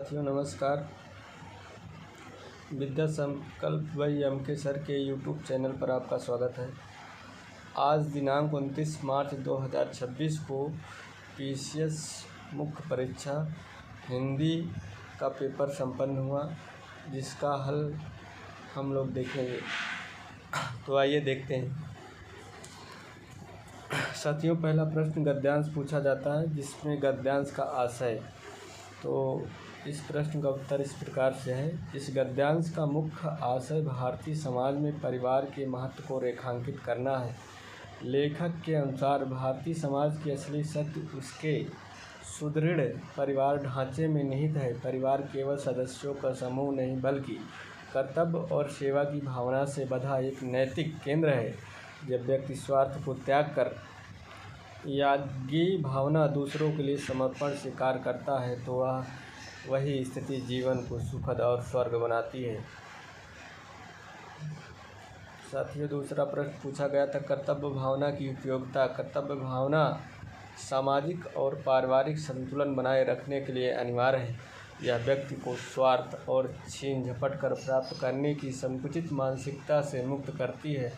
साथियों नमस्कार। विद्या संकल्प बाई एम.के. सर के यूट्यूब चैनल पर आपका स्वागत है। आज दिनांक 29 मार्च 2026 को पीसीएस मुख्य परीक्षा हिंदी का पेपर संपन्न हुआ, जिसका हल हम लोग देखेंगे। तो आइए देखते हैं। साथियों, पहला प्रश्न गद्यांश पूछा जाता है, जिसमें गद्यांश का आशय। तो इस प्रश्न का उत्तर इस प्रकार से है। इस गद्यांश का मुख्य आशय भारतीय समाज में परिवार के महत्व को रेखांकित करना है। लेखक के अनुसार भारतीय समाज की असली शक्ति उसके सुदृढ़ परिवार ढांचे में निहित है। परिवार केवल सदस्यों का समूह नहीं, बल्कि कर्तव्य और सेवा की भावना से बंधा एक नैतिक केंद्र है। जब व्यक्ति स्वार्थ को त्याग कर याज्ञी भावना दूसरों के लिए समर्पण स्वीकार करता है, तो वही स्थिति जीवन को सुखद और स्वर्ग बनाती है। साथियों, दूसरा प्रश्न पूछा गया था, कर्तव्य भावना की उपयोगिता। कर्तव्य भावना सामाजिक और पारिवारिक संतुलन बनाए रखने के लिए अनिवार्य है। यह व्यक्ति को स्वार्थ और छीन झपट कर प्राप्त करने की संकुचित मानसिकता से मुक्त करती है।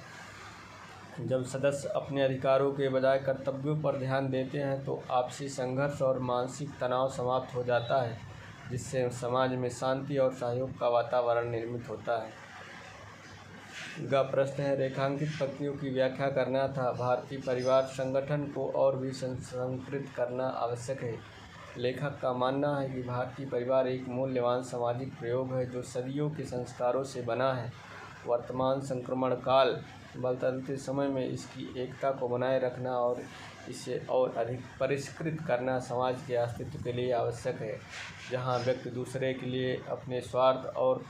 जब सदस्य अपने अधिकारों के बजाय कर्तव्यों पर ध्यान देते हैं, तो आपसी संघर्ष और मानसिक तनाव समाप्त हो जाता है, जिससे समाज में शांति और सहयोग का वातावरण निर्मित होता है। अगला प्रश्न है, रेखांकित पंक्तियों की व्याख्या करना था। भारतीय परिवार संगठन को और भी संस्कृत करना आवश्यक है। लेखक का मानना है कि भारतीय परिवार एक मूल्यवान सामाजिक प्रयोग है, जो सदियों के संस्कारों से बना है। वर्तमान संक्रमण काल बदलते समय में इसकी एकता को बनाए रखना और इसे और अधिक परिष्कृत करना समाज के अस्तित्व के लिए आवश्यक है। जहाँ व्यक्ति दूसरे के लिए अपने स्वार्थ और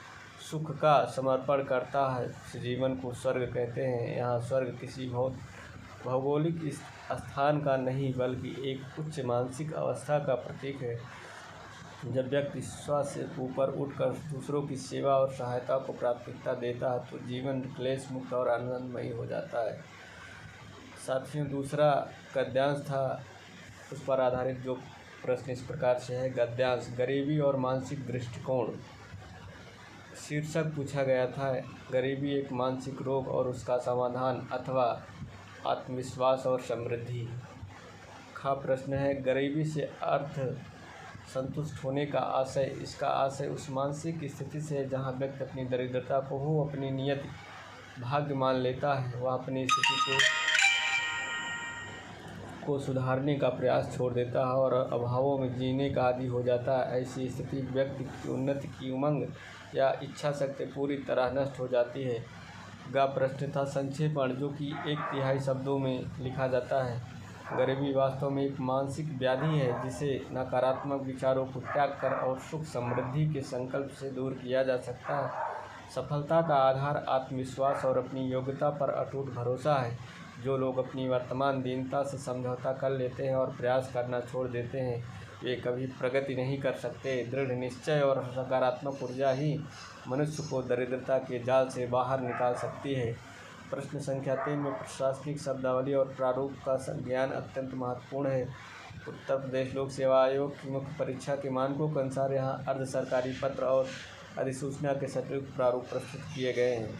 सुख का समर्पण करता है, उस जीवन को स्वर्ग कहते हैं। यहाँ स्वर्ग किसी भौगोलिक स्थान का नहीं, बल्कि एक उच्च मानसिक अवस्था का प्रतीक है। जब व्यक्ति स्व से ऊपर उठकर दूसरों की सेवा और सहायता को प्राथमिकता देता है, तो जीवन क्लेश मुक्त और आनंदमयी हो जाता है। साथियों, दूसरा गद्यांश था, उस पर आधारित जो प्रश्न इस प्रकार से है। गद्यांश गरीबी और मानसिक दृष्टिकोण। शीर्षक पूछा गया था, गरीबी एक मानसिक रोग और उसका समाधान, अथवा आत्मविश्वास और समृद्धि। खा प्रश्न है, गरीबी से अर्थ संतुष्ट होने का आशय। इसका आशय उस मानसिक स्थिति से है जहाँ व्यक्ति अपनी दरिद्रता को अपनी नियति भाग्य मान लेता है। वह अपनी स्थिति को सुधारने का प्रयास छोड़ देता है और अभावों में जीने का आदी हो जाता है। ऐसी स्थिति व्यक्ति की उन्नति की उमंग या इच्छा शक्ति पूरी तरह नष्ट हो जाती है। गा प्रश्न था संक्षेपण, जो कि 1/3 शब्दों में लिखा जाता है। गरीबी वास्तव में एक मानसिक व्याधि है, जिसे नकारात्मक विचारों को त्याग कर और सुख समृद्धि के संकल्प से दूर किया जा सकता है। सफलता का आधार आत्मविश्वास और अपनी योग्यता पर अटूट भरोसा है। जो लोग अपनी वर्तमान दीनता से समझौता कर लेते हैं और प्रयास करना छोड़ देते हैं, वे कभी प्रगति नहीं कर सकते। दृढ़ निश्चय और सकारात्मक ऊर्जा ही मनुष्य को दरिद्रता के जाल से बाहर निकाल सकती है। प्रश्न संख्या 3 में प्रशासनिक शब्दावली और प्रारूप का ज्ञान अत्यंत महत्वपूर्ण है। उत्तर प्रदेश लोक सेवा आयोग की मुख्य परीक्षा के मानकों के अनुसार यहाँ अर्ध सरकारी पत्र और अधिसूचना के सटीक प्रारूप प्रस्तुत किए गए हैं।